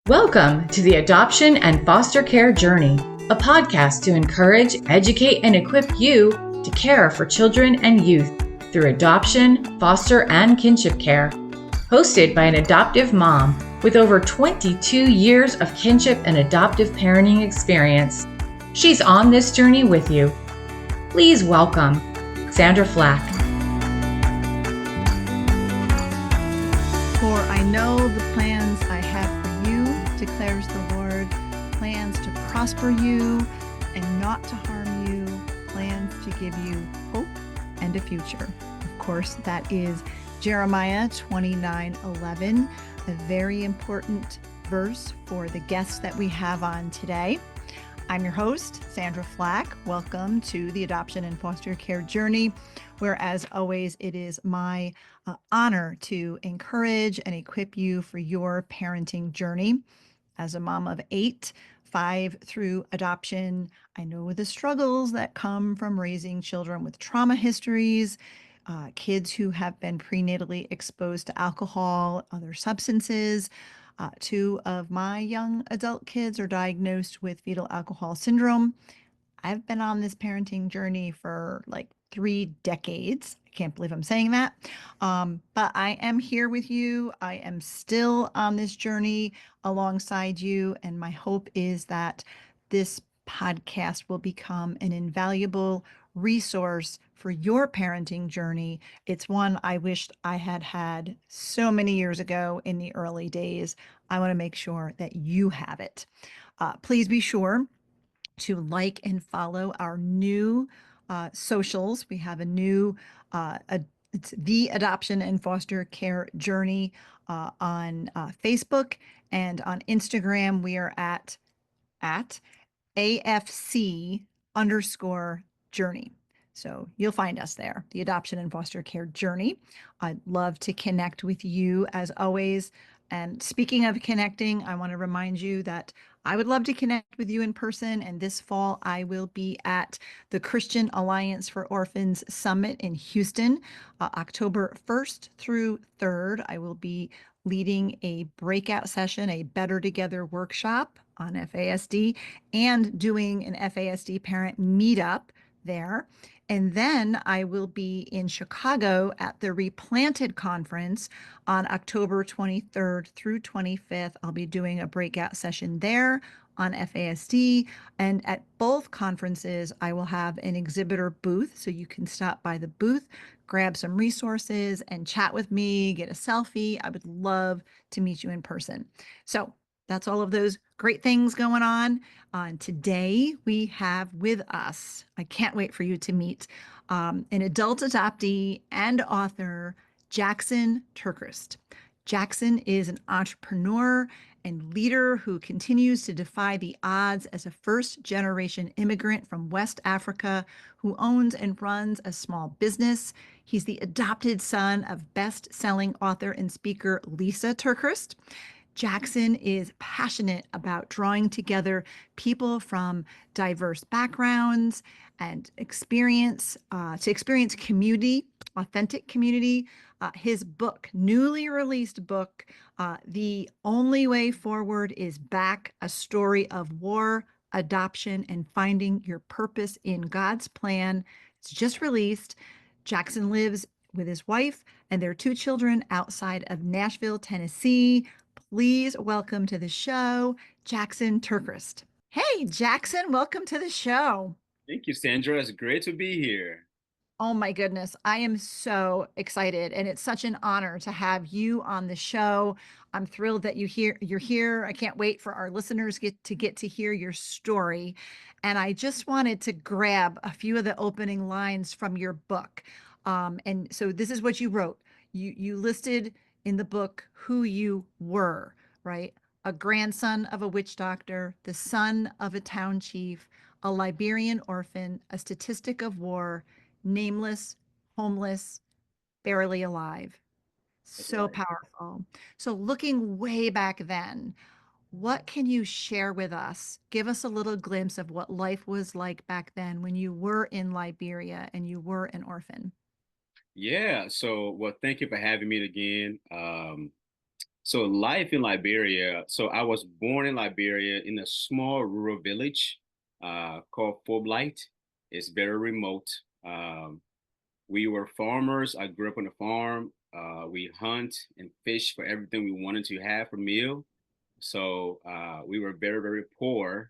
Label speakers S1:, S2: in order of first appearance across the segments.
S1: Welcome to the Adoption and Foster Care Journey, a podcast to encourage, educate, and equip you to care for children and youth through adoption, foster, and kinship care. Hosted by an adoptive mom with over 22 years of kinship and adoptive parenting experience. She's on this journey with you. Please welcome Sandra Flach.
S2: For I know the plans I have for you, declares the Lord, plans to prosper you and not to harm you, plans to give you hope and a future. Of course, that is Jeremiah 29:11, a very important verse for the guests that we have on today. I'm your host, Sandra Flach. Welcome to the Adoption and Foster Care Journey, where, as always, it is my honor to encourage and equip you for your parenting journey. As a mom of 8, 5 through adoption, I know the struggles that come from raising children with trauma histories, kids who have been prenatally exposed to alcohol, other substances. 2 of my young adult kids are diagnosed with fetal alcohol syndrome. I've been on this parenting journey for like 3 decades. I can't believe I'm saying that. But I am here with you. I am still on this journey alongside you. And my hope is that this podcast will become an invaluable resource for your parenting journey. It's one I wished I had had so many years ago in the early days. I want to make sure that you have it. Please be sure to like and follow our new socials. We have a new, it's the Adoption and Foster Care Journey on Facebook, and on Instagram, we are at AFC _ journey. So you'll find us there, the Adoption and Foster Care Journey. I'd love to connect with you as always. And speaking of connecting, I want to remind you that I would love to connect with you in person. And this fall, I will be at the Christian Alliance for Orphans Summit in Houston, October 1st through 3rd. I will be leading a breakout session, a Better Together workshop on FASD, and doing an FASD parent meetup there. And then I will be in Chicago at the Replanted Conference on October 23rd through 25th. I'll be doing a breakout session there on FASD. And at both conferences, I will have an exhibitor booth. So you can stop by the booth, grab some resources, and chat with me, get a selfie. I would love to meet you in person. So that's all of those great things going on. Today, we have with us, I can't wait for you to meet, an adult adoptee and author, Jackson TerKeurst. Jackson is an entrepreneur and leader who continues to defy the odds as a first-generation immigrant from West Africa who owns and runs a small business. He's the adopted son of best-selling author and speaker Lysa TerKeurst. Jackson is passionate about drawing together people from diverse backgrounds and experience community, authentic community. His book, newly released book, The Only Way Forward is Back, a story of war, adoption, and finding your purpose in God's plan. It's just released. Jackson lives with his wife and their 2 children outside of Nashville, Tennessee. Please welcome to the show, Jackson TerKeurst. Hey, Jackson, welcome to the show.
S3: Thank you, Sandra. It's great to be here.
S2: Oh my goodness, I am so excited, and it's such an honor to have you on the show. I'm thrilled that you're here. I can't wait for our listeners get to hear your story. And I just wanted to grab a few of the opening lines from your book. And so this is what you wrote. You listed in the book who you were, right? A grandson of a witch doctor, the son of a town chief, a Liberian orphan, a statistic of war, nameless, homeless, barely alive. So
S3: Right.
S2: powerful. So looking way back then, what can you share with us? Give us a little glimpse of what life was like back then when you were in Liberia and you were an orphan.
S3: Yeah. Thank you for having me again. So life in Liberia. So I was born in Liberia in a small rural village called Foblight. It's very remote. Um, we were farmers. I grew up on a farm. We hunt and fish for everything we wanted to have for meal. So we were very, very poor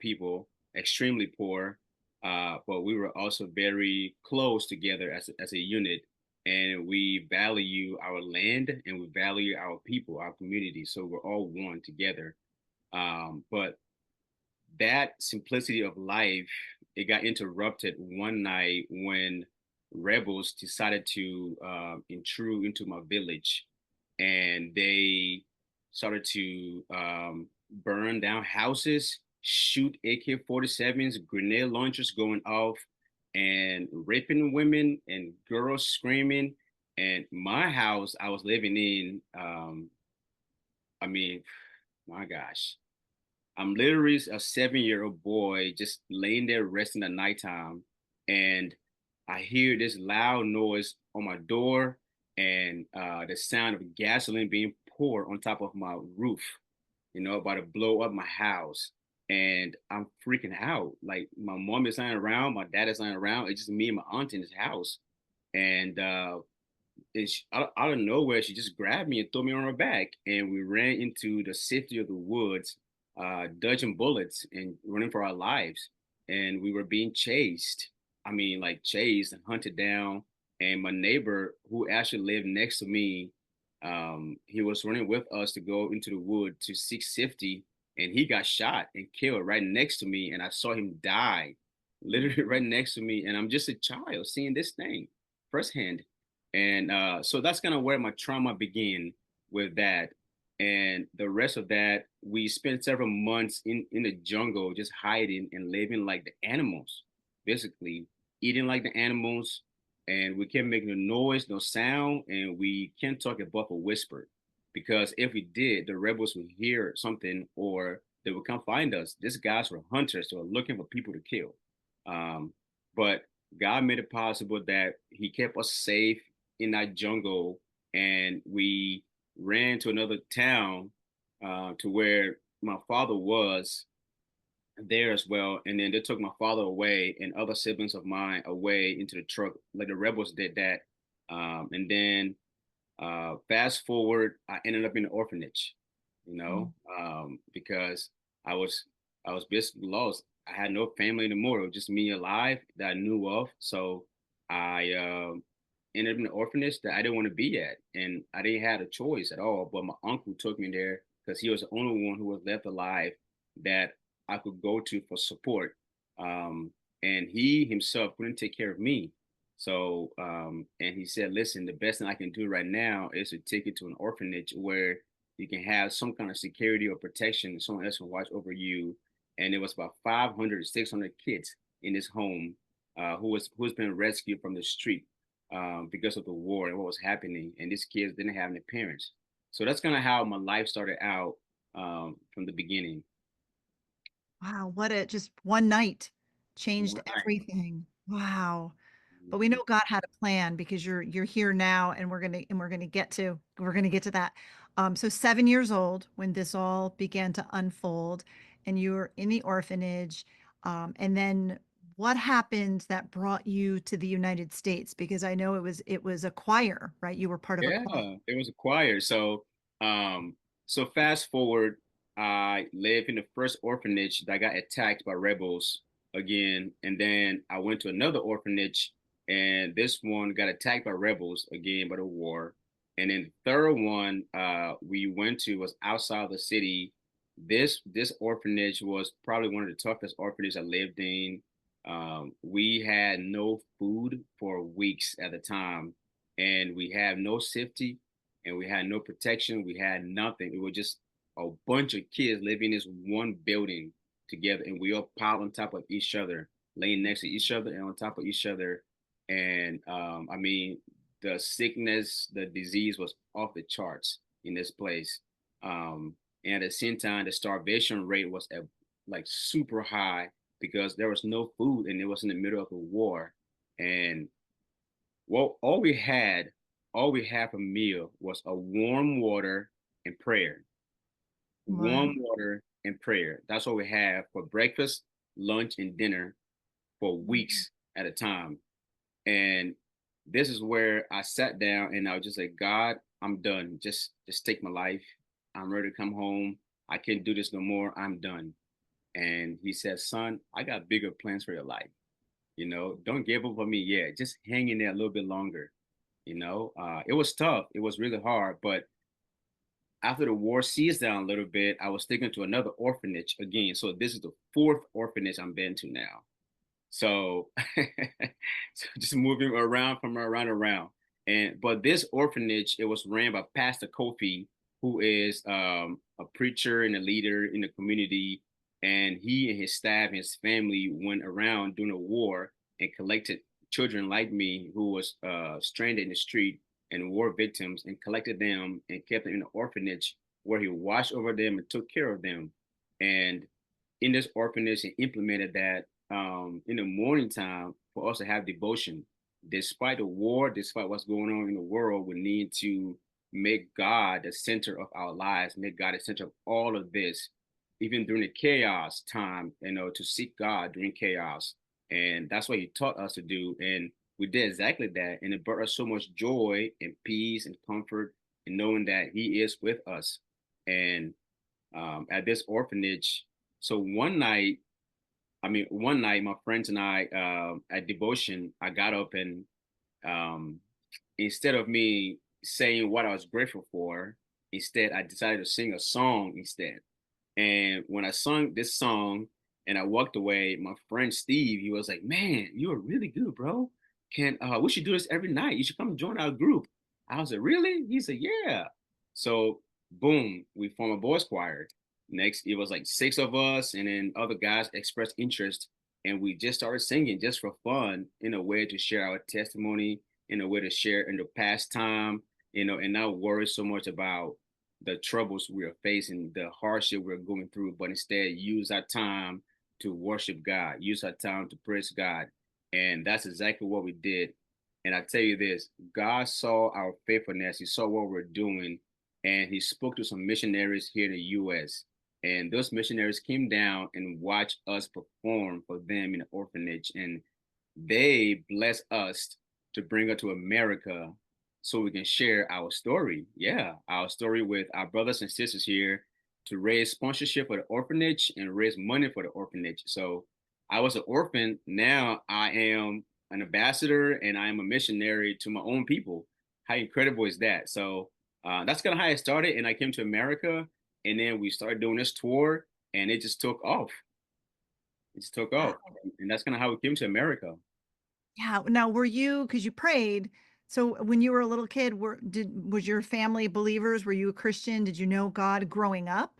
S3: people, extremely poor. But we were also very close together as a unit. And we value our land and we value our people, our community. So we're all one together. But that simplicity of life, it got interrupted one night when rebels decided to intrude into my village, and they started to burn down houses, shoot AK-47s, grenade launchers going off, and raping women and girls screaming. And my house I was living in, I mean, my gosh, I'm literally a 7-year-old boy just laying there resting at nighttime, and I hear this loud noise on my door, and the sound of gasoline being poured on top of my roof, about to blow up my house. And I'm freaking out. Like my mom is not around, my dad is not around. It's just me and my aunt in this house. And out of nowhere, she just grabbed me and threw me on her back, and we ran into the safety of the woods, dodging bullets and running for our lives. And we were being chased. I mean, like chased and hunted down. And my neighbor, who actually lived next to me, he was running with us to go into the wood to seek safety, and he got shot and killed right next to me. And I saw him die, literally right next to me. And I'm just a child seeing this thing firsthand. And so that's kind of where my trauma began with that. And the rest of that, we spent several months in the jungle, just hiding and living like the animals, basically eating like the animals. And we can't make no noise, no sound, and we can't talk above a whisper. Because if we did, the rebels would hear something or they would come find us. These guys were hunters, so looking for people to kill. But God made it possible that He kept us safe in that jungle, and we ran to another town to where my father was there as well. And then they took my father away and other siblings of mine away into the truck, like the rebels did that. And then fast forward, I ended up in an orphanage, because I was I was basically lost. I had no family anymore. It was just me alive that I knew of. So I ended up in an orphanage that I didn't want to be at, and I didn't have a choice at all. But my uncle took me there because he was the only one who was left alive that I could go to for support. And he himself couldn't take care of me. So, and he said, listen, the best thing I can do right now is to take you to an orphanage where you can have some kind of security or protection. Someone else can watch over you. And it was about 500, 600 kids in this home who's been rescued from the street because of the war and what was happening. And these kids didn't have any parents. So that's kind of how my life started out from the beginning.
S2: Wow, what a just one night changed
S3: Right.
S2: everything. Wow. But we know God had a plan because you're here now, and we're gonna get to that. So 7 years old when this all began to unfold, and you were in the orphanage. And then what happened that brought you to the United States? Because I know it was a choir, right? You were part of a
S3: Yeah,
S2: choir.
S3: it was a choir. So fast forward, I lived in the first orphanage that got attacked by rebels again, and then I went to another orphanage, and this one got attacked by rebels again by the war. And then the third one we went to was outside the city. This orphanage was probably one of the toughest orphanages I lived in. We had no food for weeks at the time, and we had no safety, and we had no protection. We had nothing. It was just a bunch of kids living in this one building together, and we all piled on top of each other, laying next to each other and on top of each other. And I mean, the sickness, the disease was off the charts in this place. And at the same time, the starvation rate was like super high because there was no food and it was in the middle of a war. And well, all we had for meal was a warm water and prayer.
S2: Wow.
S3: Warm water and prayer. That's what we have for breakfast, lunch, and dinner for weeks at a time. And this is where I sat down and I was just like, God, I'm done. Just take my life. I'm ready to come home. I can't do this no more. I'm done. And he said, son, I got bigger plans for your life. Don't give up on me yet. Just hang in there a little bit longer. It was tough. It was really hard. But after the war ceased down a little bit, I was taken to another orphanage again. So this is the fourth orphanage I'm been to now. So, so just moving around from around. But this orphanage, it was ran by Pastor Kofi, who is a preacher and a leader in the community. And he and his staff and his family went around during the war and collected children like me who was stranded in the street and war victims, and collected them and kept them in the orphanage where he watched over them and took care of them. And in this orphanage, he implemented that in the morning time for us to have devotion. Despite the war, despite what's going on in the world, we need to make God the center of our lives, make God the center of all of this, even during the chaos time, to seek God during chaos. And that's what he taught us to do. And we did exactly that. And it brought us so much joy and peace and comfort in knowing that he is with us. And at this orphanage, so one night, my friends and I, at devotion, I got up and instead of me saying what I was grateful for, instead, I decided to sing a song instead. And when I sung this song and I walked away, my friend Steve, he was like, man, you are really good, bro. We should do this every night. You should come join our group. I was like, really? He said, yeah. So boom, we formed a boys choir. Next, it was like 6 of us, and then other guys expressed interest, and we just started singing just for fun, in a way to share our testimony, in a way to share in the past time, and not worry so much about the troubles we are facing, the hardship we're going through, but instead use our time to worship God, use our time to praise God. And that's exactly what we did. And I tell you this, God saw our faithfulness, he saw what we're doing, and he spoke to some missionaries here in the US. And those missionaries came down and watched us perform for them in the orphanage. And they blessed us to bring us to America so we can share our story. Yeah, our story with our brothers and sisters here to raise sponsorship for the orphanage and raise money for the orphanage. So I was an orphan. Now I am an ambassador and I am a missionary to my own people. How incredible is that? So that's kind of how it started. And I came to America, and then we started doing this tour, and it just took off. It just took off. And that's kind of how we came to America.
S2: Yeah. Now, because you prayed, so when you were a little kid, was your family believers? Were you a Christian? Did you know God growing up?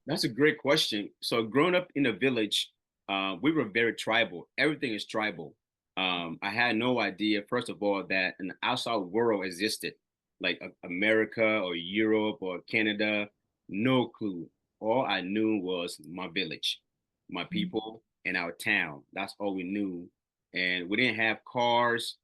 S3: That's a great question. So growing up in a village, we were very tribal. Everything is tribal. I had no idea, first of all, that an outside world existed, like America or Europe or Canada. No clue. All I knew was my village, my people, and our town. That's all we knew. And we didn't have cars,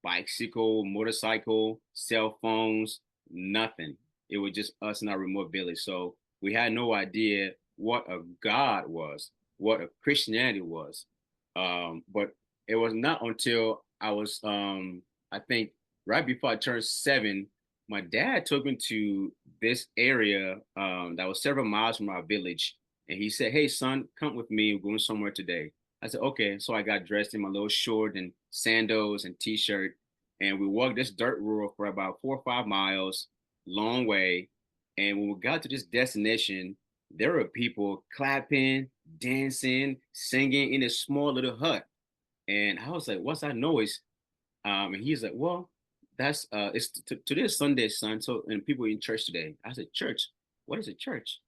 S3: bicycle, motorcycle, cell phones, nothing. It was just us in our remote village. So we had no idea what a God was, what a Christianity was. But it was not until I was, I think, right before I turned 7, my dad took me to this area that was several miles from our village. And he said, hey, son, come with me. We're going somewhere today. I said, okay. So I got dressed in my little short and sandals and t-shirt. And we walked this dirt road for about 4 or 5 miles, long way. And when we got to this destination, there were people clapping, dancing, singing in this small little hut. And I was like, what's that noise? And he's like, well, it's today is Sunday, son. So, and people in church today. I said, church? What is a church?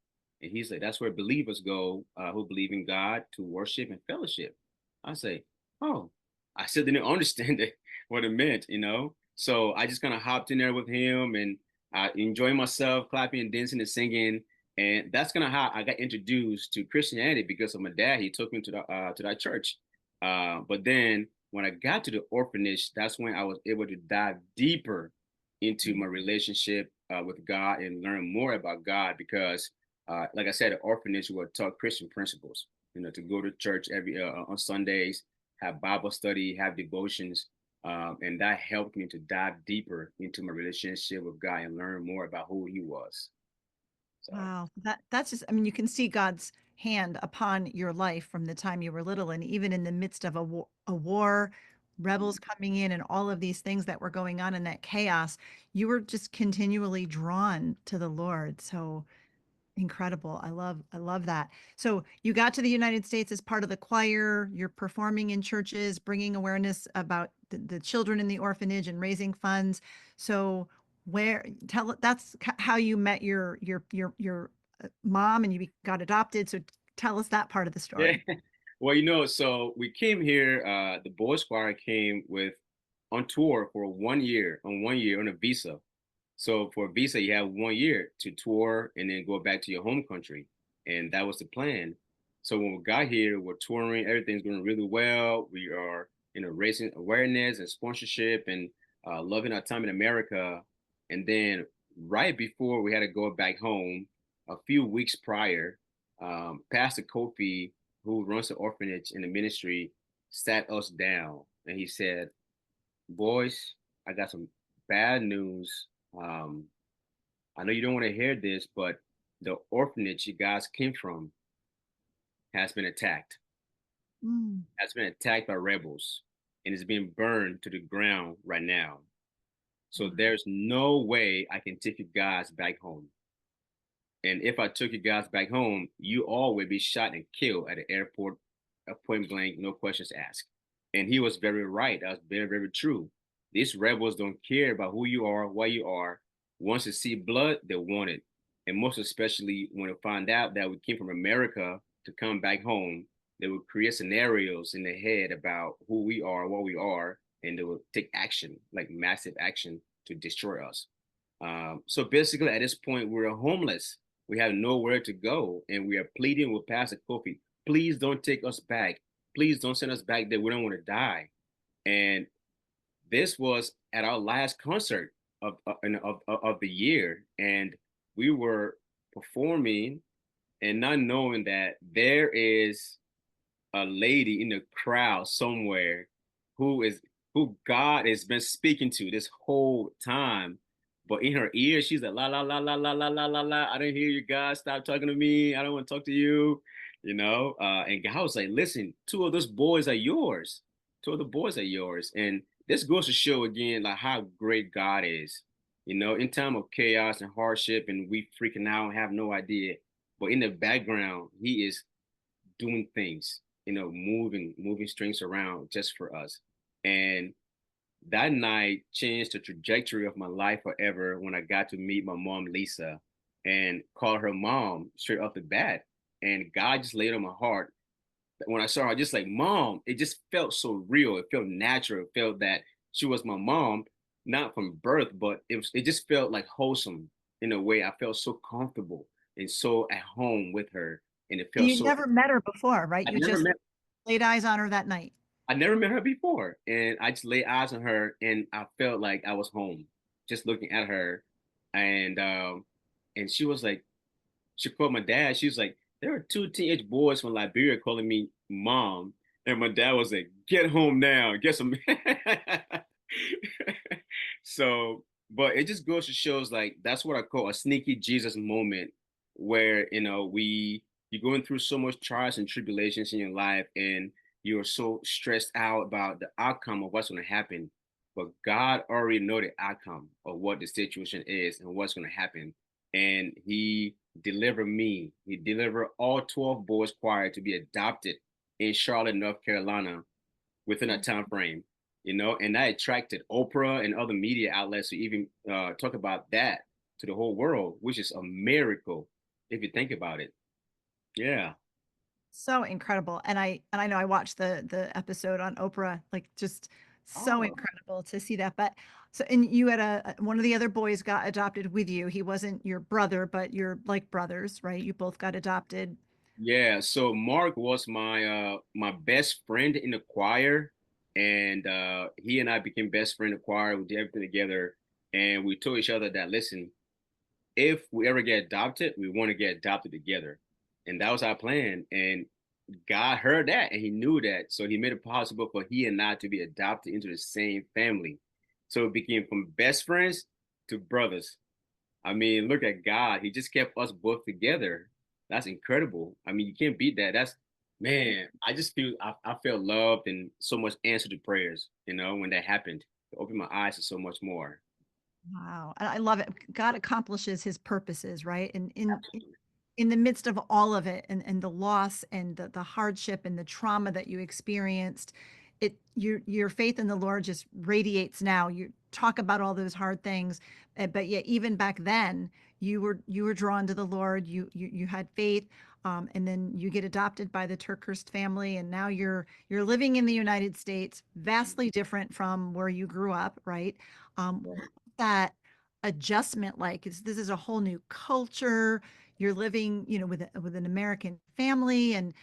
S3: And he's like, that's where believers go who believe in God to worship and fellowship. I say, oh, I still didn't understand what it meant. So I just kind of hopped in there with him and enjoying myself, clapping and dancing and singing. And that's kind of how I got introduced to Christianity because of my dad. He took me to that church. But then when I got to the orphanage, that's when I was able to dive deeper into my relationship with God and learn more about God because, like I said, the orphanage will taught Christian principles. To go to church every on Sundays, have Bible study, have devotions, and that helped me to dive deeper into my relationship with God and learn more about who He was. So.
S2: Wow. That's just, I mean, you can see God's hand upon your life from the time you were little, and even in the midst of a war, rebels coming in and all of these things that were going on in that chaos, you were just continually drawn to the Lord. So incredible. I love that. So you got to the United States as part of the choir, you're performing in churches, bringing awareness about the children in the orphanage and raising funds. So that's how you met your mom and you got adopted. So tell us that part of the
S3: Yeah.
S2: story.
S3: Well, so we came here, the boys choir came on tour for 1 year, on a visa. So for a visa, you have 1 year to tour and then go back to your home country. And that was the plan. So when we got here, we're touring, everything's going really well. We are, raising awareness and sponsorship and loving our time in America. And then right before we had to go back home, a few weeks prior, Pastor Kofi, who runs the orphanage in the ministry, sat us down and he said, "Boys, I got some bad news. Um, I know you don't want to hear this, but the orphanage you guys came from has been attacked,
S2: Mm.
S3: has been attacked by rebels, and is being burned to the ground right now. So
S2: Wow.
S3: there's no way I can take you guys back home. And if I took you guys back home, you all would be shot and killed at the airport, point blank, no questions asked." And he was very right. That was very, very true. These rebels don't care about who you are, why you are. Once they see blood, they want it. And most especially when they find out that we came from America to come back home, they will create scenarios in their head about who we are, what we are, and they will take action, like massive action to destroy us. So basically, at this point, we're homeless. We have nowhere to go, and we are pleading with Pastor Kofi, please don't take us back. Please don't send us back there. We don't want to die. And this was at our last concert of the year, and we were performing and not knowing that there is a lady in the crowd somewhere who God has been speaking to this whole time. But in her ear, she's like, la la la la la la la la la. I didn't hear you guys. Stop talking to me. I don't want to talk to you. And God was like, listen, two of those boys are yours. Two of the boys are yours. And this goes to show again like how great God is. In time of chaos and hardship, and we freaking out and have no idea. But in the background, He is doing things, moving strings around just for us. And that night changed the trajectory of my life forever when I got to meet my mom, Lysa, and call her mom straight off the bat. And God just laid on my heart. When I saw her, just like, Mom, it just felt so real. It felt natural. It felt that she was my mom, not from birth, but it just felt like wholesome in a way. I felt so comfortable and so at home with her. And it
S2: And
S3: felt
S2: you
S3: so,
S2: never met her before, right?
S3: I
S2: You
S3: never
S2: just
S3: met
S2: laid eyes on her that night.
S3: I never met her before, and I just laid eyes on her, and I felt like I was home, just looking at her, and she was like, she called my dad. She was like, there are two teenage boys from Liberia calling me mom, and my dad was like, get home now, get some. So, but it just goes to shows like that's what I call a sneaky Jesus moment, where you're going through so much trials and tribulations in your life, and you're so stressed out about the outcome of what's going to happen. But God already know the outcome of what the situation is and what's going to happen. And He delivered me. He delivered all 12 boys choir to be adopted in Charlotte, North Carolina within a time frame. And that attracted Oprah and other media outlets to even talk about that to the whole world, which is a miracle if you think about it. Yeah.
S2: So incredible. And I know I watched the episode on Oprah, like just so
S3: Oh,
S2: incredible to see that. But so and you had one of the other boys got adopted with you. He wasn't your brother, but you're like brothers, right? You both got adopted.
S3: yeah. So Mark was my best friend in the choir, and he and I became best friend in the choir. We did everything together, and we told each other that, listen, if we ever get adopted, we want to get adopted together. And that was our plan. And God heard that and he knew that. So he made it possible for he and I to be adopted into the same family. So it became from best friends to brothers. I mean, look at God. He just kept us both together. That's incredible. I mean, you can't beat that. That's, man, I just feel, I felt loved and so much answered to prayers, when that happened. It opened my eyes to so much more.
S2: Wow. And I love it. God accomplishes his purposes, right? And in the midst of all of it and the loss and the hardship and the trauma that you experienced, your faith in the Lord just radiates now. You talk about all those hard things, but yet even back then you were drawn to the Lord. You had faith, and then you get adopted by the TerKeurst family, and now you're living in the United States, vastly different from where you grew up, right? What's that adjustment like? This is a whole new culture. You're living, with an American family, and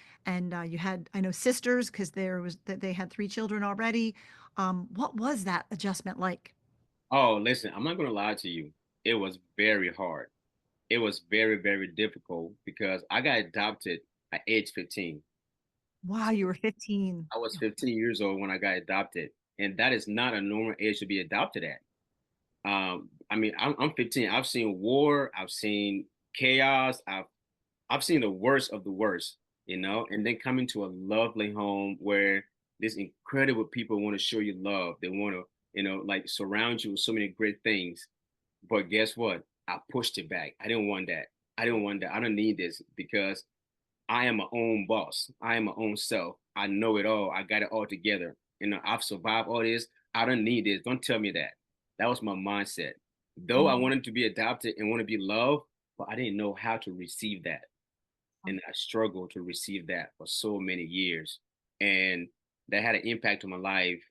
S2: you had, I know, sisters because they had 3 children already. What was that adjustment like?
S3: Oh, listen, I'm not going to lie to you. It was very hard. It was very, very difficult because I got adopted at age 15.
S2: Wow, you were 15.
S3: I was 15 years old when I got adopted, and that is not a normal age to be adopted at. I mean, I'm 15. I've seen war. I've seen chaos. I've seen the worst of the worst, and then coming to a lovely home where these incredible people want to show you love. They want to, like surround you with so many great things. But guess what? I pushed it back. I didn't want that. I didn't want that. I don't need this because I am my own boss. I am my own self. I know it all. I got it all together. I've survived all this. I don't need this. Don't tell me that. That was my mindset. Though I
S2: Mm.
S3: wanted to be adopted and want to be loved, but I didn't know how to receive that. And I struggled to receive that for so many years. And that had an impact on my life,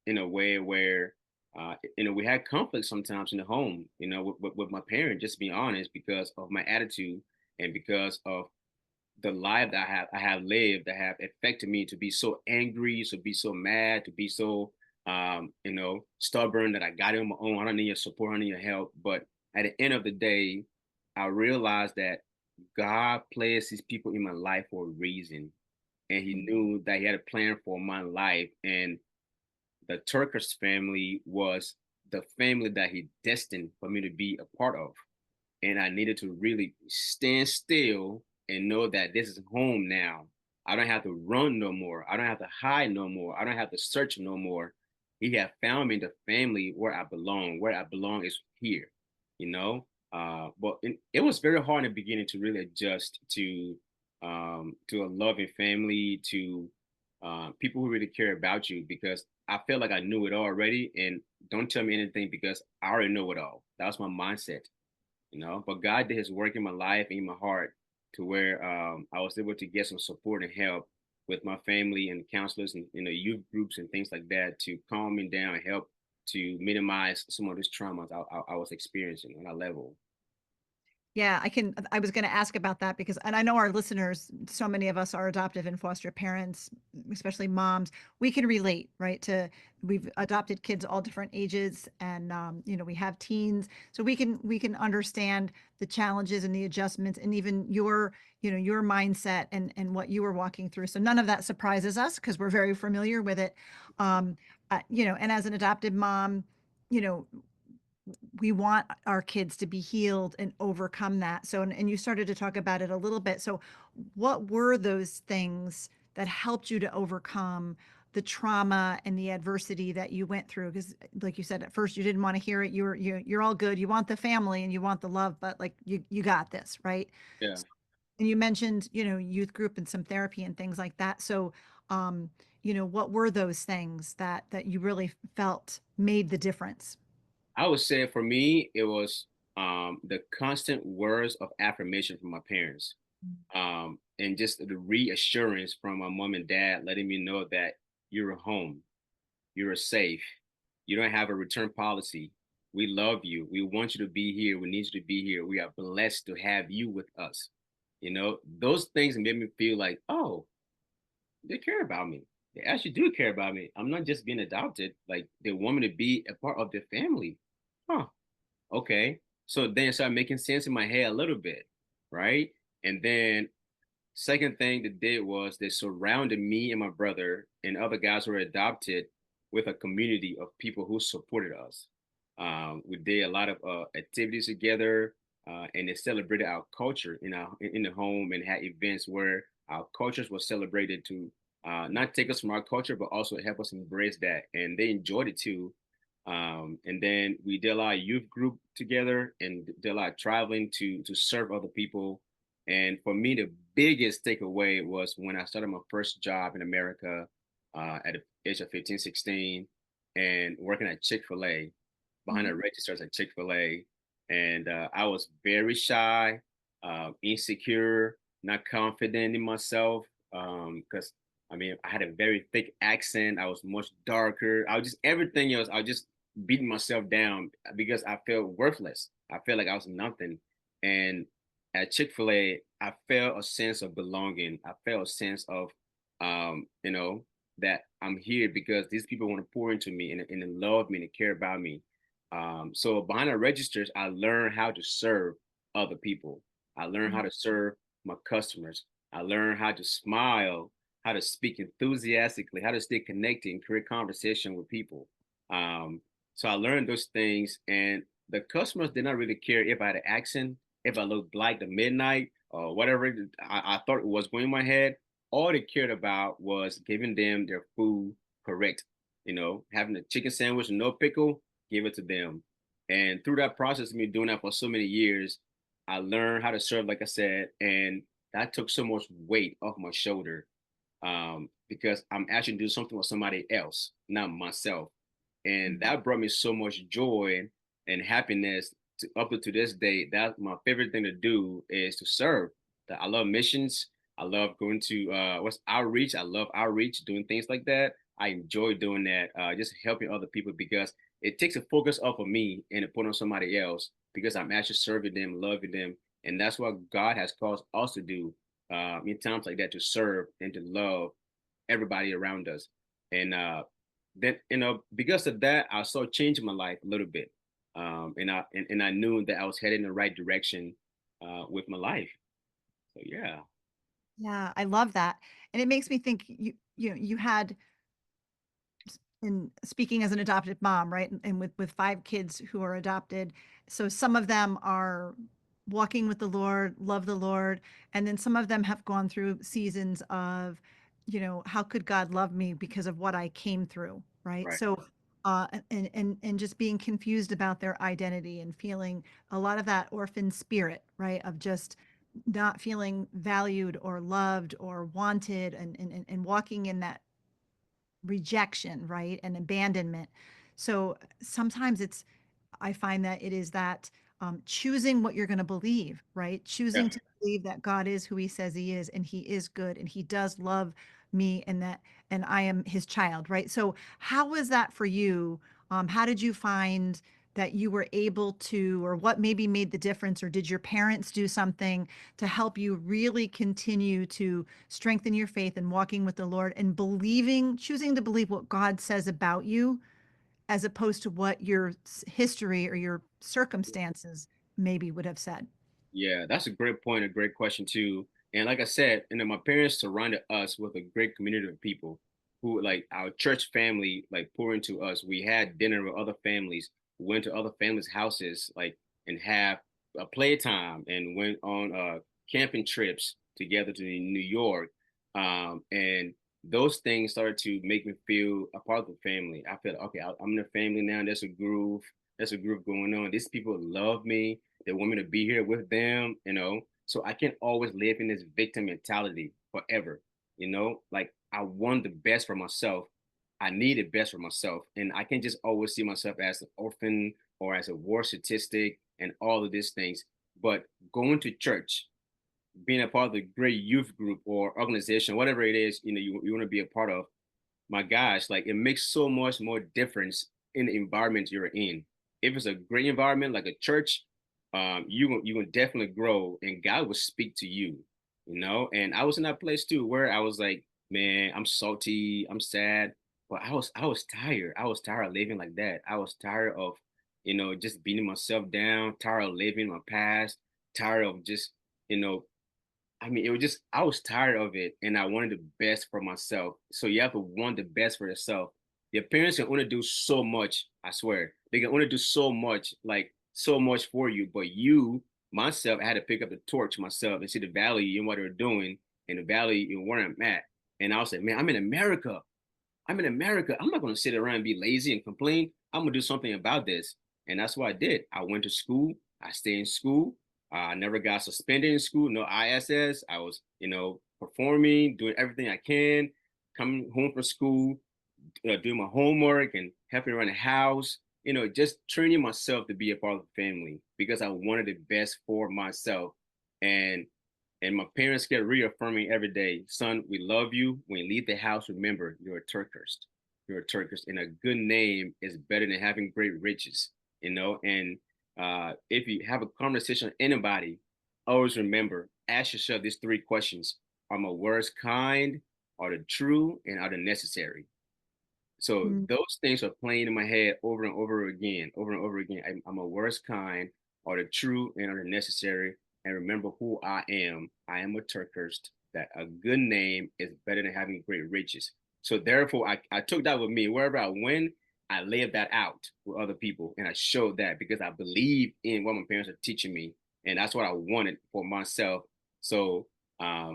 S3: in a way where, we had conflict sometimes in the home, with my parents, just to be honest, because of my attitude and because of the life that I have lived that have affected me to be so angry, to be so mad, to be so stubborn that I got it on my own. I don't need your support, I don't need your help. But at the end of the day, I realized that God placed these people in my life for a reason. And he knew that he had a plan for my life. And the TerKeurst family was the family that he destined for me to be a part of. And I needed to really stand still and know that this is home now. I don't have to run no more. I don't have to hide no more. I don't have to search no more. He had found me in the family where I belong. Where I belong is here, But it was very hard in the beginning to really adjust to a loving family, to people who really care about you, because I felt like I knew it all already. And don't tell me anything because I already know it all. That was my mindset. But God did his work in my life and in my heart to where I was able to get some support and help with my family and counselors and youth groups and things like that to calm me down and help to minimize some of these traumas I was experiencing on that level.
S2: Yeah, I was going to ask about that because, and I know our listeners, so many of us are adoptive and foster parents, especially moms. We can relate, right? We've adopted kids all different ages, and we have teens, so we can understand the challenges and the adjustments, and even your mindset and what you were walking through. So none of that surprises us because we're very familiar with it. And as an adopted mom, you know, we want our kids to be healed and overcome that. So, and you started to talk about it a little bit. So, what were those things that helped you to overcome the trauma and the adversity that you went through? Because, like you said, at first you didn't want to hear it. You're all good. You want the family and you want the love, but like you got this, right?
S3: Yeah.
S2: And you mentioned, youth group and some therapy and things like that. So, um, what were those things that you really felt made the difference?
S3: I would say for me, it was the constant words of affirmation from my parents, and just the reassurance from my mom and dad, letting me know that you're home, you're safe, you don't have a return policy. We love you. We want you to be here. We need you to be here. We are blessed to have you with us. Those things made me feel like, oh, they care about me. They actually do care about me. I'm not just being adopted. Like they want me to be a part of their family. Huh. Okay. So then it started making sense in my head a little bit, right? And then second thing they did was they surrounded me and my brother and other guys who were adopted with a community of people who supported us. We did a lot of activities together, and they celebrated our culture in the home and had events where our cultures were celebrated to not take us from our culture, but also help us embrace that. And they enjoyed it too. And then we did a lot of youth group together and did a lot of traveling to serve other people. And for me, the biggest takeaway was when I started my first job in America at the age of 15, 16, and working at Chick-fil-A behind the registers at Chick-fil-A. And I was very shy, insecure, not confident in myself. Because I mean, I had a very thick accent. I was much darker. I was just everything else. I was just beating myself down because I felt worthless. I felt like I was nothing. And at Chick-fil-A, I felt a sense of belonging. I felt a sense of, you know, that I'm here because these people want to pour into me and love me and care about me. So behind the registers, I learned how to serve other people. I learned how to serve my customers. I learned how to smile, how to speak enthusiastically, how to stay connected and create conversation with people. Um, so I learned those things, and the customers did not really care if I had an accent, if I looked like the midnight or whatever I thought it was going in my head. All they cared about was giving them their food correct. You know, having a chicken sandwich and no pickle, give it to them. And through that process of me doing that for so many years, I learned how to serve, like I said, and that took so much weight off my shoulder because I'm actually doing something with somebody else, not myself. And that brought me so much joy and happiness up to this day. That's my favorite thing to do is to serve. I love missions. I love going to what's outreach. I love outreach, doing things like that. I enjoy doing that, just helping other people because it takes a focus off of me and to put on somebody else because I'm actually serving them, loving them, and that's what God has caused us to do in times like that to serve and to love everybody around us. And then because of that, I saw changing my life a little bit, and I knew that I was headed in the right direction with my life. So yeah.
S2: Yeah, I love that. And it makes me think you had in speaking as an adopted mom, right? And with 5 kids who are adopted. So some of them are walking with the Lord, love the Lord, and then some of them have gone through seasons of, how could God love me because of what I came through, right?
S3: Right.
S2: So and just being confused about their identity and feeling a lot of that orphan spirit, right? Of just not feeling valued or loved or wanted and walking in that rejection, right? And abandonment. So sometimes I find that it is that choosing what you're going to believe, right?
S3: Yeah.
S2: Choosing to believe that God is who he says he is and he is good and he does love me and I am his child, right? So how was that for you? How did you find that you were able to, or what maybe made the difference, or did your parents do something to help you really continue to strengthen your faith and walking with the Lord and choosing to believe what God says about you as opposed to what your history or your circumstances maybe would have said?
S3: Yeah, that's a great point, a great question too. And like I said, my parents surrounded us with a great community of people who, like our church family, like pour into us. We had dinner with other families, went to other families' houses, like and have a playtime, and went on camping trips together to New York. And those things started to make me feel a part of the family. I feel okay, I'm in the family now. There's a groove. There's a groove going on. These people love me. They want me to be here with them, So I can't always live in this victim mentality forever, Like I want the best for myself. I need the best for myself. And I can't just always see myself as an orphan or as a war statistic and all of these things. But going to church, being a part of the great youth group or organization, whatever it is, you want to be a part of, my gosh, like it makes so much more difference in the environment you're in. If it's a great environment like a church, you will definitely grow, and God will speak to you. And I was in that place too, where I was like, man, I'm salty, I'm sad, but I was tired. I was tired of living like that. I was tired of, just beating myself down, tired of living my past, tired of just, it was just, I was tired of it and I wanted the best for myself. So you have to want the best for yourself. Your parents can only do so much, I swear. They can only do so much, like so much for you. But myself, I had to pick up the torch myself and see the value in what they're doing and the value in where I'm at. And I was like, man, I'm in America. I'm in America. I'm not going to sit around and be lazy and complain. I'm going to do something about this. And that's what I did. I went to school. I stayed in school. I never got suspended in school. No ISS. I was, performing, doing everything I can, coming home from school, doing my homework and helping around the house, just training myself to be a part of the family because I wanted the best for myself. And my parents kept reaffirming every day, son, we love you. When you leave the house, remember, you're aTerKeurst. You're aTerKeurst. And a good name is better than having great riches, And if you have a conversation with anybody, always remember, ask yourself these 3 questions. Are my words kind? Are they true? And are they necessary? So those things are playing in my head over and over again. I'm a worst kind, are they true and are they necessary? And remember who I am. I am aTerKeurst. That a good name is better than having great riches. So therefore, I took that with me. Wherever I went, I lived that out with other people. And I showed that because I believe in what my parents are teaching me. And that's what I wanted for myself. So I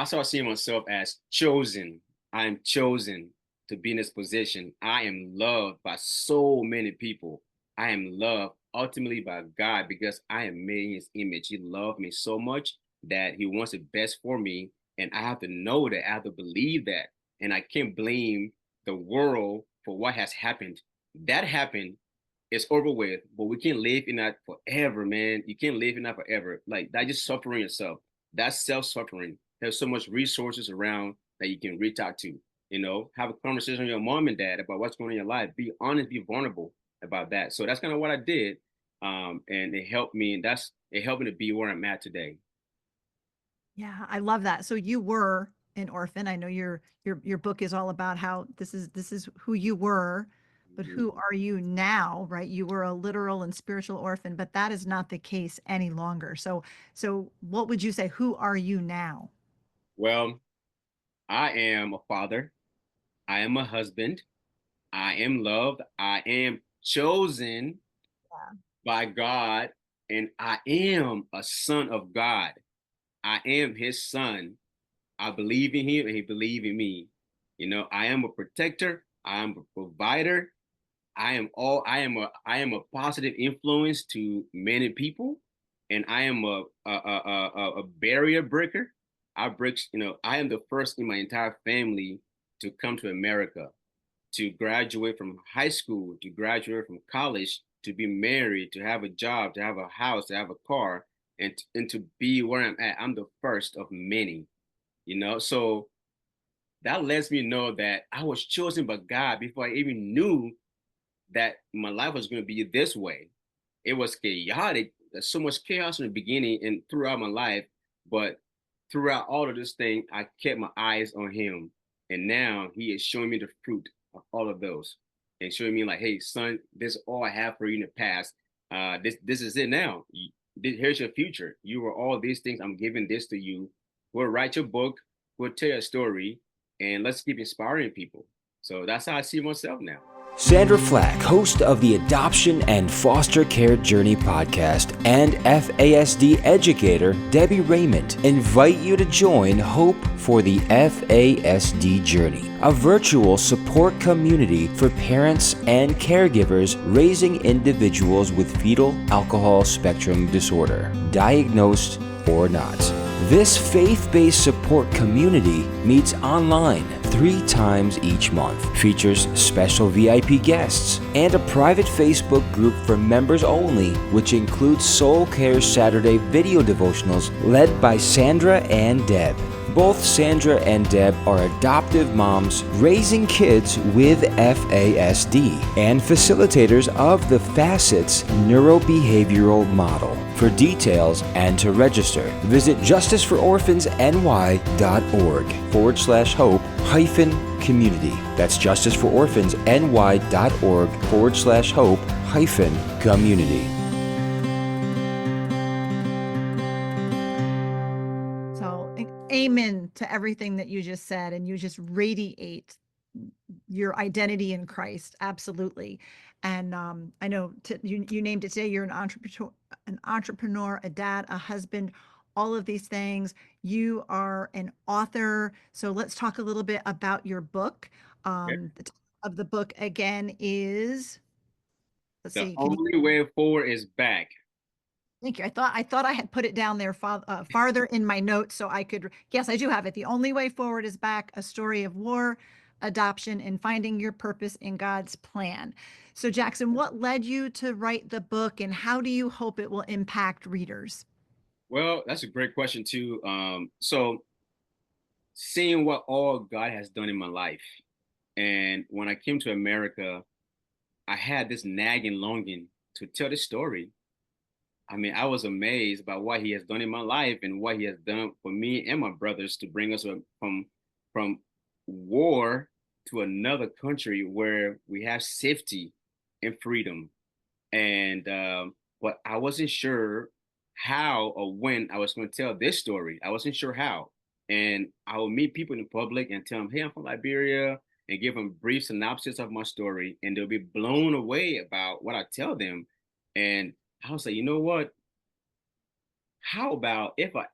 S3: started seeing myself as chosen. I am chosen to be in this position. I am loved by so many people. I am loved ultimately by God because I am made in his image. He loved me so much that he wants the best for me. And I have to know that, I have to believe that. And I can't blame the world for what has happened. That happened, it's over with, but we can't live in that forever, man. You can't live in that forever. Like that, just suffering yourself. That's self-suffering. There's so much resources around that you can reach out to. Have a conversation with your mom and dad about what's going on in your life. Be honest, be vulnerable about that. So that's kind of what I did. And it helped me. And it helped me to be where I'm at today.
S2: Yeah, I love that. So you were an orphan. I know your book is all about how this is who you were, but who are you now, right? You were a literal and spiritual orphan, but that is not the case any longer. So what would you say? Who are you now?
S3: Well, I am a father. I am a husband. I am loved. I am chosen by God. And I am a son of God. I am his son. I believe in him and he believes in me. I am a protector. I am a provider. I am a positive influence to many people. And I am a barrier breaker. I am the first in my entire family to come to America, to graduate from high school, to graduate from college, to be married, to have a job, to have a house, to have a car, and to be where I'm at. I'm the first of many, So that lets me know that I was chosen by God before I even knew that my life was going to be this way. It was chaotic. There's so much chaos in the beginning and throughout my life, but throughout all of this thing, I kept my eyes on him. And now he is showing me the fruit of all of those and showing me like, hey, son, this is all I have for you in the past. This is it now. Here's your future. You were all these things. I'm giving this to you. We'll write your book. We'll tell your story. And let's keep inspiring people. So that's how I see myself now.
S4: Sandra Flach, host of the Adoption and Foster Care Journey podcast, and FASD educator Debbie Raymond, invite you to join Hope for the FASD Journey, a virtual support community for parents and caregivers raising individuals with fetal alcohol spectrum disorder, diagnosed or not. This faith-based support community meets online 3 times each month, features special VIP guests, and a private Facebook group for members only, which includes Soul Care Saturday video devotionals led by Sandra and Deb. Both Sandra and Deb are adoptive moms raising kids with FASD and facilitators of the Facets Neurobehavioral Model. For details and to register, visit justicefororphans.ny.org/hope-community. That's justicefororphans.ny.org/hope-community.
S2: Amen to everything that you just said, and you just radiate your identity in Christ. Absolutely. And I know you named it today. You're an entrepreneur, a dad, a husband, all of these things. You are an author. So let's talk a little bit about your book. The title of the book again is, let's
S3: The
S2: see.
S3: only way forward is back.
S2: Thank you. I thought I had put it down there farther in my notes so I could. Yes, I do have it. The Only Way Forward is Back: A Story of War, Adoption, and Finding Your Purpose in God's Plan. So, Jackson, what led you to write the book, and how do you hope it will impact readers?
S3: Well, that's a great question too. So seeing what all God has done in my life, and when I came to America, I had this nagging longing to tell this story. I mean, I was amazed by what he has done in my life and what he has done for me and my brothers to bring us from war to another country where we have safety and freedom. And but I wasn't sure how or when I was going to tell this story. I wasn't sure how. And I would meet people in public and tell them, "Hey, I'm from Liberia," and give them brief synopsis of my story, and they'll be blown away about what I tell them. And I was like, you know what? How about if I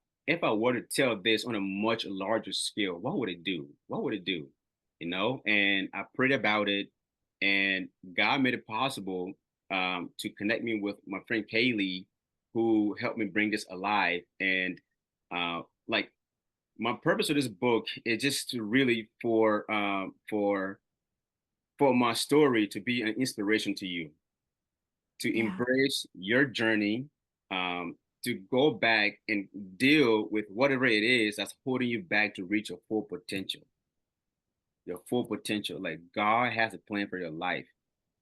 S3: were to tell this on a much larger scale, what would it do? What would it do? You know? And I prayed about it, and God made it possible to connect me with my friend Kaylee, who helped me bring this alive. And like my purpose of this book is just to really for my story to be an inspiration to you, to
S2: Yeah.
S3: embrace your journey, to go back and deal with whatever it is that's holding you back to reach your full potential. Your full potential. Like God has a plan for your life.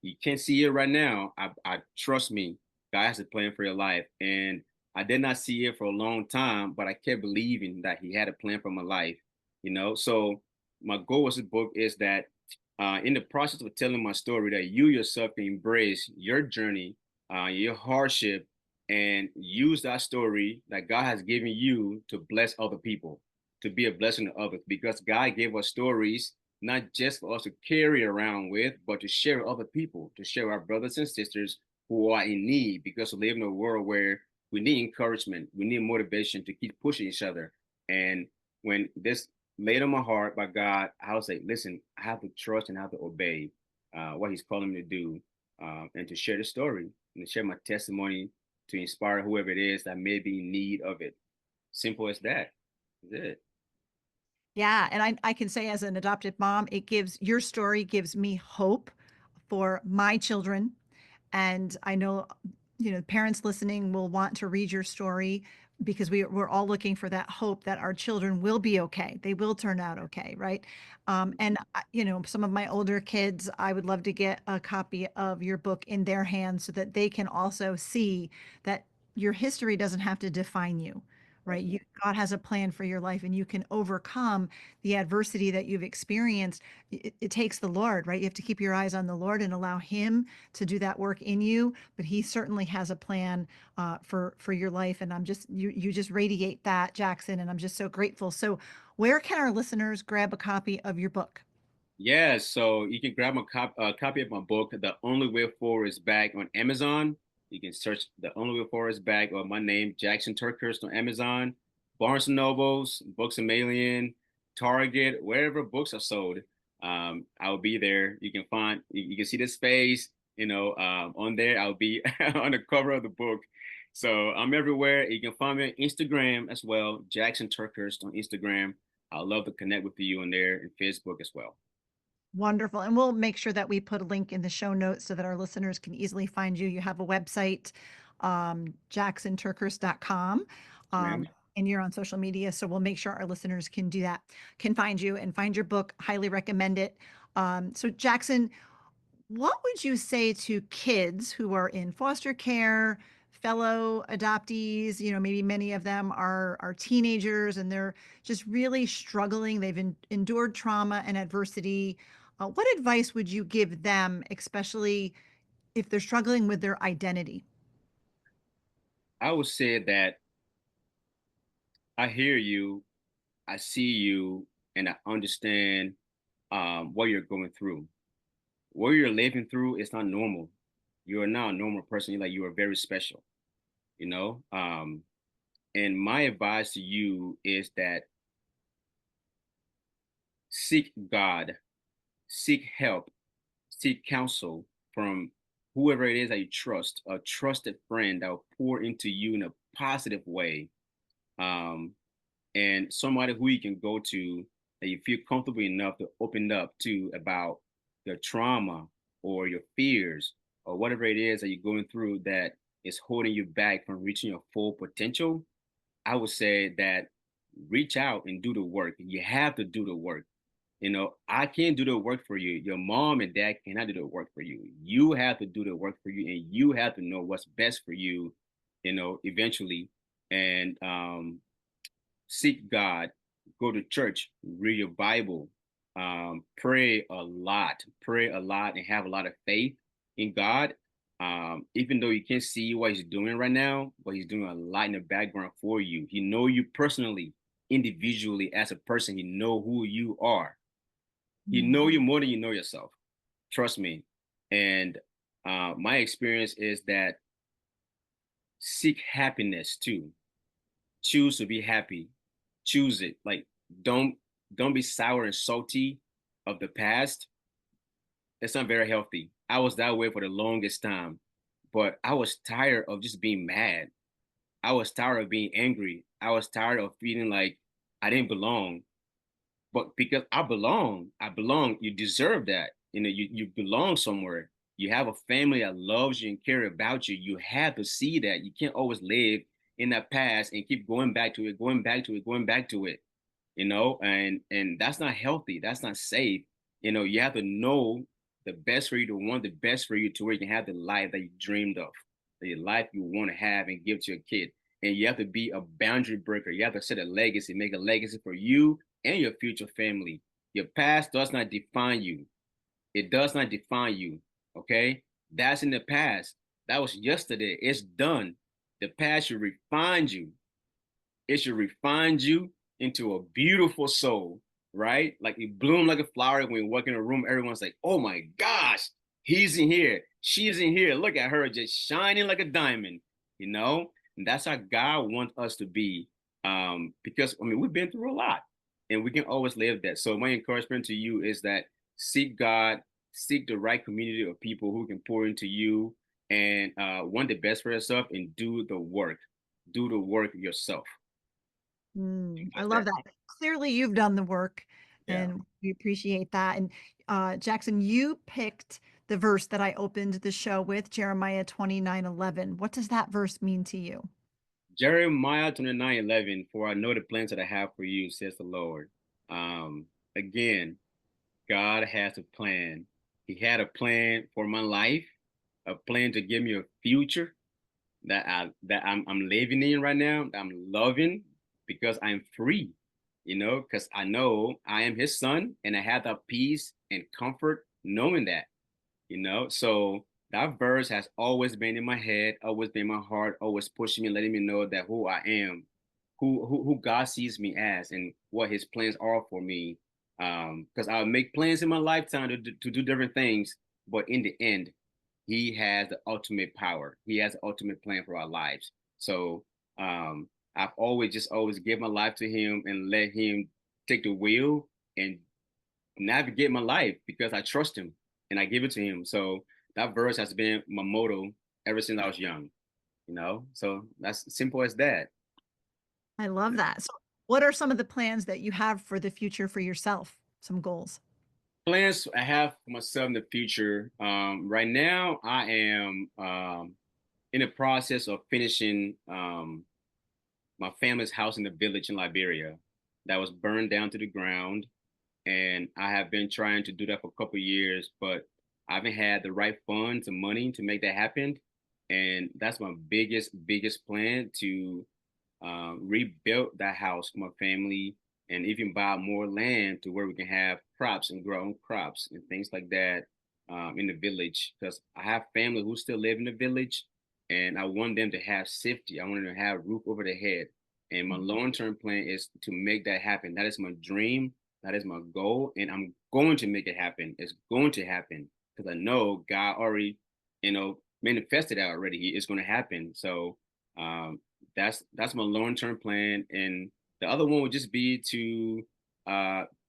S3: You can't see it right now. I trust me, God has a plan for your life. And I did not see it for a long time, but I kept believing that He had a plan for my life. You know, so my goal with this book is that in the process of telling my story, that you yourself can embrace your journey, your hardship, and use that story that God has given you to bless other people, to be a blessing to others. Because God gave us stories not just for us to carry around with, but to share with other people, to share with our brothers and sisters who are in need. Because we live in a world where we need encouragement, we need motivation to keep pushing each other. And when this laid on my heart by God, I was like, listen, I have to trust and I have to obey what He's calling me to do, and to share the story and to share my testimony to inspire whoever it is that may be in need of it. Simple as that. That's it.
S2: Yeah, and I can say as an adopted mom, your story gives me hope for my children. And I know, parents listening will want to read your story because we're all looking for that hope that our children will be okay. They will turn out okay, right? And some of my older kids, I would love to get a copy of your book in their hands so that they can also see that your history doesn't have to define you, right? God has a plan for your life, and you can overcome the adversity that you've experienced. It takes the Lord, right? You have to keep your eyes on the Lord and allow Him to do that work in you. But He certainly has a plan for your life, and you just radiate that, Jackson. And I'm just so grateful. So, where can our listeners grab a copy of your book?
S3: Yeah, so you can grab a copy of my book, The Only Way Forward is Back, on Amazon. You can search The Only Way Forward is Back, or my name, Jackson TerKeurst, on Amazon, Barnes & Nobles, Books A Million, Target, wherever books are sold. I'll be there. You can see this face, on there. I'll be on the cover of the book. So I'm everywhere. You can find me on Instagram as well, Jackson TerKeurst on Instagram. I'd love to connect with you on there, and Facebook as well.
S2: Wonderful. And we'll make sure that we put a link in the show notes so that our listeners can easily find you. You have a website, jacksonterkeurst.com.
S3: Ma'am.
S2: and you're on social media. So we'll make sure our listeners can do that, can find you and find your book. Highly recommend it. So Jackson, what would you say to kids who are in foster care, fellow adoptees? Maybe many of them are teenagers and they're just really struggling. They've endured trauma and adversity. What advice would you give them, especially if they're struggling with their identity?
S3: I would say that I hear you, I see you, and I understand what you're going through. What you're living through is not normal. You are not a normal person. You are very special, you know? And my advice to you is that seek God, seek help, seek counsel from whoever it is that you trust, a trusted friend that will pour into you in a positive way. Um, and somebody who you can go to that you feel comfortable enough to open up to about your trauma or your fears or whatever it is that you're going through that is holding you back from reaching your full potential. I would say that reach out and do the work. You have to do the work. I can't do the work for you. Your mom and dad cannot do the work for you. You have to do the work for you, and you have to know what's best for you, eventually. And seek God, go to church, read your Bible, pray a lot, and have a lot of faith in God. Even though you can't see what he's doing right now, but he's doing a lot in the background for you. He know you personally, individually as a person. He know who you are. He know you more than you know yourself. Trust me. And my experience is that seek happiness too. Choose to be happy. Choose it. Like don't be sour and salty of the past. It's not very healthy. I was that way for the longest time, but I was tired of just being mad. I was tired of being angry. I was tired of feeling like I didn't belong. But because I belong, you deserve that. You belong somewhere. You have a family that loves you and care about you. You have to see that. You can't always live in that past and keep going back to it, going back to it, going back to it. And that's not healthy. That's not safe. You have to know the best for you, to want the best for you, to where you can have the life that you dreamed of, the life you want to have and give to your kid. And you have to be a boundary breaker. You have to set a legacy, make a legacy for you and your future family. Your past does not define you. It does not define you. Okay? That's in the past. That was yesterday. It's done. The past should refine you. It should refine you into a beautiful soul, right? Like you bloom like a flower when you walk in a room, everyone's like, oh my gosh, he's in here. She's in here. Look at her just shining like a diamond, you know? And that's how God wants us to be. Because we've been through a lot and we can always live that. So my encouragement to you is that seek God, seek the right community of people who can pour into you and want the best for yourself and do the work. Do the work yourself.
S2: I love that. Clearly, you've done the work,
S3: Yeah.
S2: and we appreciate that. And Jackson, you picked the verse that I opened the show with, Jeremiah 29:11. What does that verse mean to you?
S3: Jeremiah 29:11, for I know the plans that I have for you, says the Lord. Again, God has a plan. He had a plan for my life, a plan to give me a future that I'm living in right now, that I'm loving because I'm free, because I know I am his son and I have that peace and comfort knowing that, So that verse has always been in my head, always been in my heart, always pushing me, letting me know that who I am, who God sees me as, and what his plans are for me. Because I'll make plans in my lifetime to do different things, but in the end, he has the ultimate power. He has the ultimate plan for our lives. So I've always give my life to him and let him take the wheel and navigate my life because I trust him and I give it to him. So that verse has been my motto ever since I was young, So that's simple as that.
S2: I love that. So, what are some of the plans that you have for the future for yourself? Some goals.
S3: Plans I have for myself in the future. Right now, I am in the process of finishing my my family's house in the village in Liberia that was burned down to the ground. And I have been trying to do that for a couple of years, but I haven't had the right funds and money to make that happen. And that's my biggest plan to rebuild that house for my family and even buy more land to where we can have crops and grow own crops and things like that in the village. Because I have family who still live in the village and I want them to have safety. I want them to have roof over their head. And my long-term plan is to make that happen. That is my dream. That is my goal. And I'm going to make it happen. It's going to happen because I know God already, manifested that already. It's going to happen. So that's my long-term plan. And the other one would just be to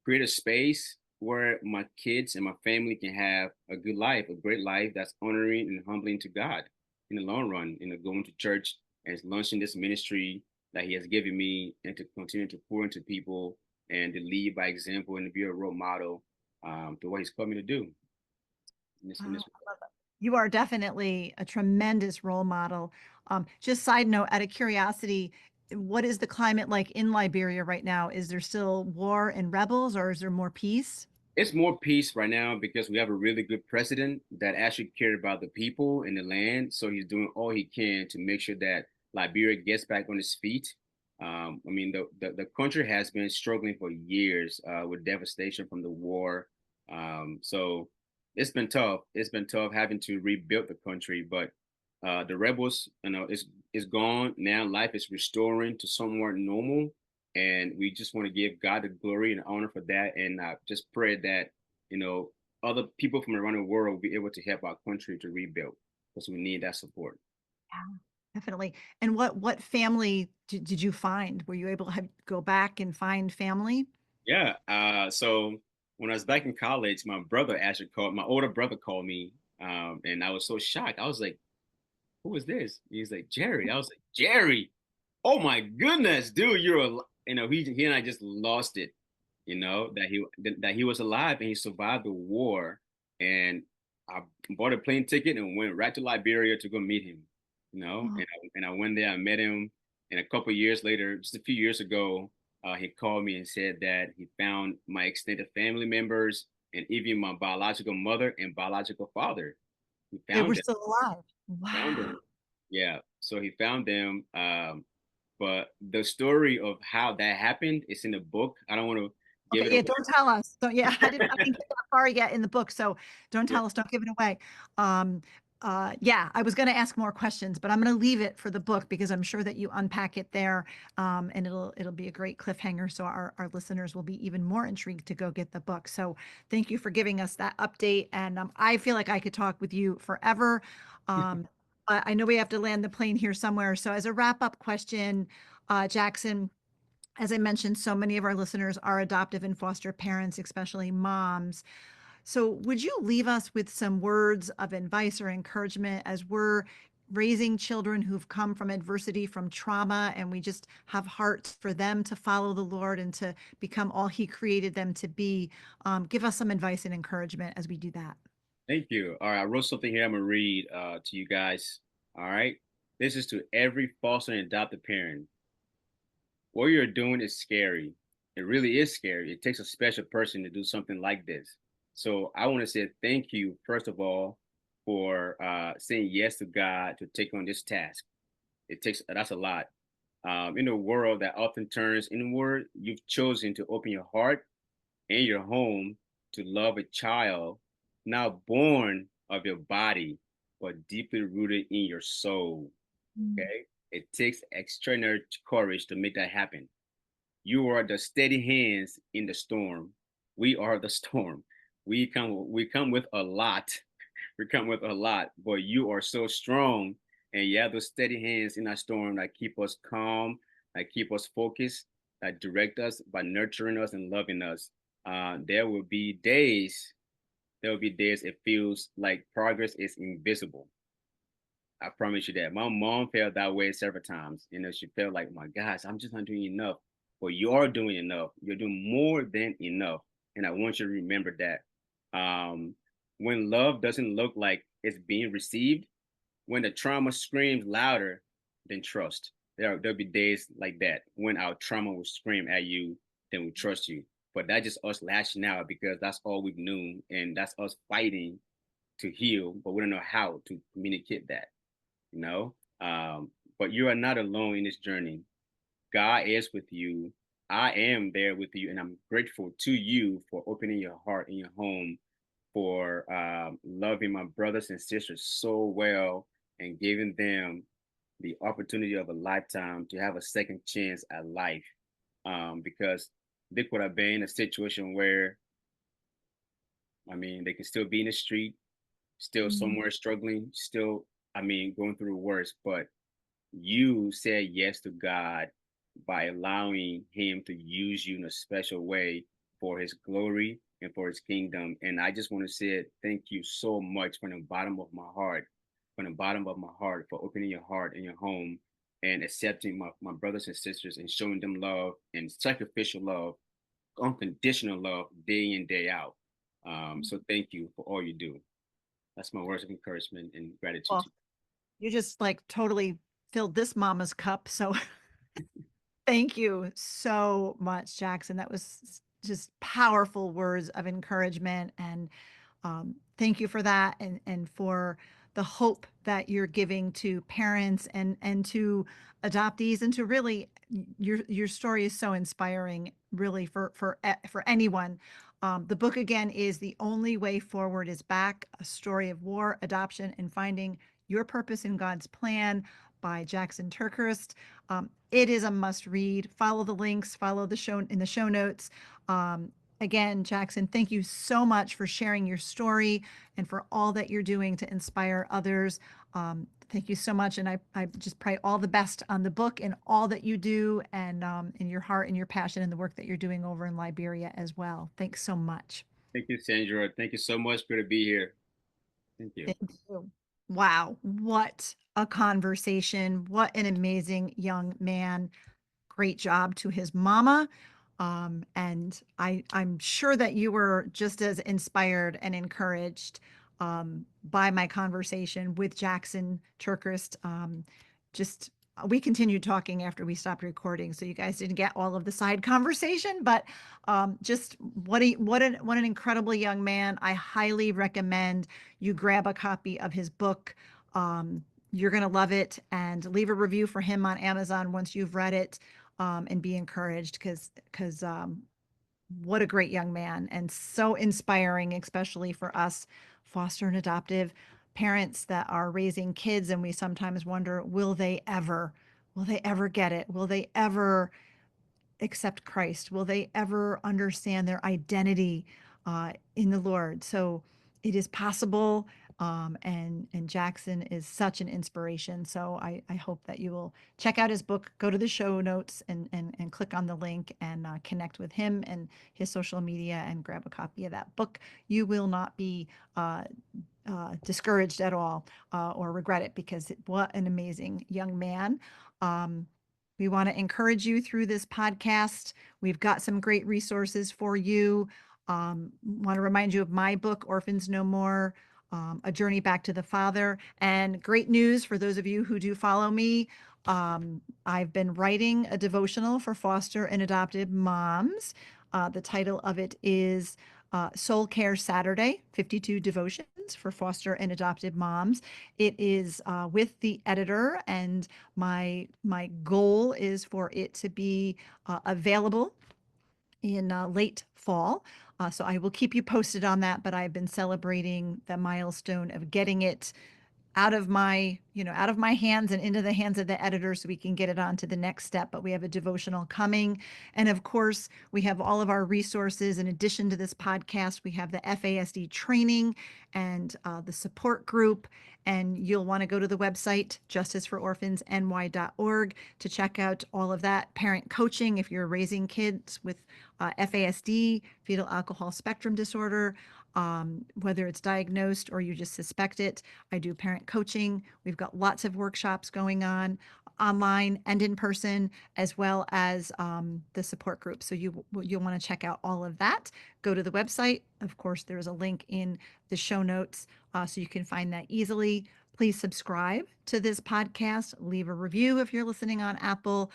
S3: create a space where my kids and my family can have a good life, a great life that's honoring and humbling to God in the long run, going to church and launching this ministry that he has given me and to continue to pour into people and to lead by example and to be a role model to what he's called me to do.
S2: Wow, I love it. You are definitely a tremendous role model. Just side note, out of curiosity, what is the climate like in Liberia right now? Is there still war and rebels, or is there more peace?
S3: It's more peace right now because we have a really good president that actually cared about the people and the land. So he's doing all he can to make sure that Liberia gets back on its feet. The country has been struggling for years with devastation from the war. So it's been tough. It's been tough having to rebuild the country, but the rebels, is gone now. Life is restoring to somewhat normal, and we just want to give God the glory and honor for that. And just pray that other people from around the world will be able to help our country to rebuild because we need that support.
S2: Yeah, definitely. And what family did you find? Were you able to go back and find family?
S3: Yeah. So when I was back in college, my brother actually called. My older brother called me, and I was so shocked. I was like, "Who is this?" He's like, "Jerry." I was like, "Jerry, oh my goodness, dude, he and I just lost it. That he was alive and he survived the war, and I bought a plane ticket and went right to Liberia to go meet him.
S2: Oh,
S3: And I went there. I met him, and a couple of years later, just a few years ago, he called me and said that he found my extended family members and even my biological mother and biological father. He
S2: they were
S3: found them.
S2: still alive.
S3: Found
S2: Wow.
S3: them. Yeah. So he found them. But the story of how that happened is in the book. I don't want to give
S2: Okay,
S3: it
S2: yeah,
S3: away.
S2: don't tell us. Don't, yeah, I didn't get that far yet in the book, so don't
S3: Yeah.
S2: tell us, don't give it away. Um, yeah, I was going to ask more questions, but I'm going to leave it for the book because I'm sure that you unpack it there, and it'll be a great cliffhanger, so our listeners will be even more intrigued to go get the book. So thank you for giving us that update, and I feel like I could talk with you forever. But I know we have to land the plane here somewhere. So as a wrap-up question, Jackson, as I mentioned, so many of our listeners are adoptive and foster parents, especially moms. So, would you leave us with some words of advice or encouragement as we're raising children who've come from adversity, from trauma, and we just have hearts for them to follow the Lord and to become all He created them to be? Give us some advice and encouragement as we do that.
S3: Thank you. All right. I wrote something here I'm going to read to you guys. All right. This is to every foster and adopted parent. What you're doing is scary. It really is scary. It takes a special person to do something like this. So I want to say thank you, first of all, for saying yes to God to take on this task. That's a lot. In a world that often turns inward, you've chosen to open your heart and your home to love a child not born of your body, but deeply rooted in your soul.
S2: Mm.
S3: Okay. It takes extraordinary courage to make that happen. You are the steady hands in the storm. We are the storm. We come with a lot. We come with a lot, but you are so strong. And you have those steady hands in that storm that keep us calm, that keep us focused, that direct us by nurturing us and loving us. There will be days, it feels like progress is invisible. I promise you that. My mom felt that way several times. She felt like, my gosh, I'm just not doing enough. But you are doing enough. You're doing more than enough. And I want you to remember that. When love doesn't look like it's being received, when the trauma screams louder than trust, There'll be days like that when our trauma will scream at you, then we trust you. But that's just us lashing out because that's all we've known, and that's us fighting to heal, but we don't know how to communicate that, you know. But you are not alone in this journey. God is with you. I am there with you, and I'm grateful to you for opening your heart and your home, for loving my brothers and sisters so well and giving them the opportunity of a lifetime to have a second chance at life. Because they could have been in a situation where, I mean, they could still be in the street, still
S2: Mhm.
S3: somewhere struggling, still, I mean, going through the worst, but you said yes to God by allowing Him to use you in a special way for His glory and for His kingdom. And I just want to say thank you so much from the bottom of my heart, from the bottom of my heart, for opening your heart and your home and accepting my brothers and sisters and showing them love and sacrificial love, unconditional love day in, day out. So thank you for all you do. That's my words of encouragement and gratitude to
S2: Well, you just like totally filled this mama's cup. So thank you so much, Jackson. That was just powerful words of encouragement. And thank you for that, and for the hope that you're giving to parents and to adoptees, and to really your story is so inspiring, really, for anyone. The book again is The Only Way Forward Is Back: A Story of War, Adoption, and Finding Your Purpose in God's Plan by Jackson TerKeurst. It is a must read. Follow the links, follow the show in the show notes. Again, Jackson, thank you so much for sharing your story and for all that you're doing to inspire others. Thank you so much. And I just pray all the best on the book and all that you do, and in your heart and your passion and the work that you're doing over in Liberia as well. Thanks so much.
S3: Thank you, Sandra. Thank you so much. Good to be here. Thank you.
S2: Thank you. Wow, what a conversation. What an amazing young man. Great job to his mama. And I'm sure that you were just as inspired and encouraged by my conversation with Jackson TerKeurst. Just we continued talking after we stopped recording, so you guys didn't get all of the side conversation, but just what an incredible young man. I highly recommend you grab a copy of his book. You're gonna love it, and leave a review for him on Amazon once you've read it, and be encouraged, because what a great young man, and so inspiring, especially for us foster and adoptive parents that are raising kids. And we sometimes wonder, will they ever get it? Will they ever accept Christ? Will they ever understand their identity in the Lord? So it is possible. And Jackson is such an inspiration. So I hope that you will check out his book, go to the show notes, and click on the link, and connect with him and his social media, and grab a copy of that book. You will not be discouraged at all, or regret it, because what an amazing young man. Um, we want to encourage you through this podcast. We've got some great resources for you. Want to remind you of my book, Orphans No More, A Journey Back to the Father. And great news for those of you who do follow me. I've been writing a devotional for foster and adopted moms. The title of it is Soul Care Saturday, 52 Devotions for Foster and Adopted Moms. It is with the editor, and my goal is for it to be available in late fall. So I will keep you posted on that, but I've been celebrating the milestone of getting it out of my hands and into the hands of the editor, so we can get it on to the next step. But we have a devotional coming. And of course, we have all of our resources. In addition to this podcast, we have the FASD training and the support group. And you'll want to go to the website, justicefororphansny.org, to check out all of that. Parent coaching, if you're raising kids with FASD, fetal alcohol spectrum disorder, whether it's diagnosed or you just suspect it. I do parent coaching. We've got lots of workshops going on, online and in person, as well as the support group. So you'll want to check out all of that. Go to the website. Of course, there's a link in the show notes, so you can find that easily. Please subscribe to this podcast, leave a review if you're listening on Apple.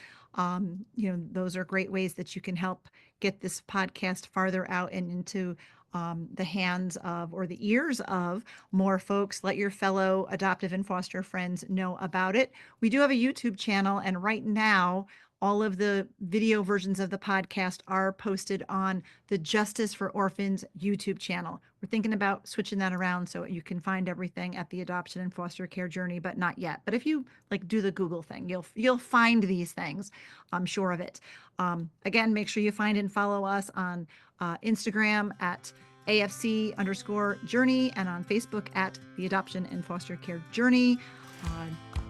S2: Those are great ways that you can help get this podcast farther out and into the hands of or the ears of more folks. Let your fellow adoptive and foster friends know about it. We do have a YouTube channel, and right now all of the video versions of the podcast are posted on the Justice for Orphans YouTube channel. We're thinking about switching that around so you can find everything at the Adoption and Foster Care Journey, but not yet. But if you do the Google thing, you'll find these things. I'm sure of it. Again, make sure you find and follow us on Instagram at AFC_Journey and on Facebook at the Adoption and Foster Care Journey.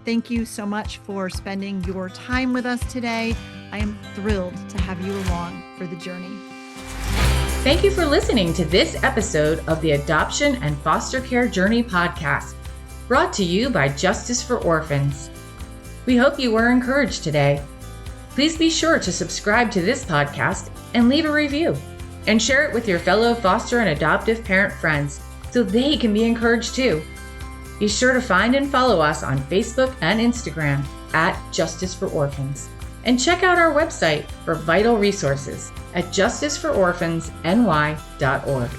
S2: Thank you so much for spending your time with us today. I am thrilled to have you along for the journey.
S1: Thank you for listening to this episode of the Adoption and Foster Care Journey podcast, brought to you by Justice for Orphans. We hope you were encouraged today. Please be sure to subscribe to this podcast and leave a review, and share it with your fellow foster and adoptive parent friends so they can be encouraged too. Be sure to find and follow us on Facebook and Instagram at Justice for Orphans. And check out our website for vital resources at justicefororphansny.org.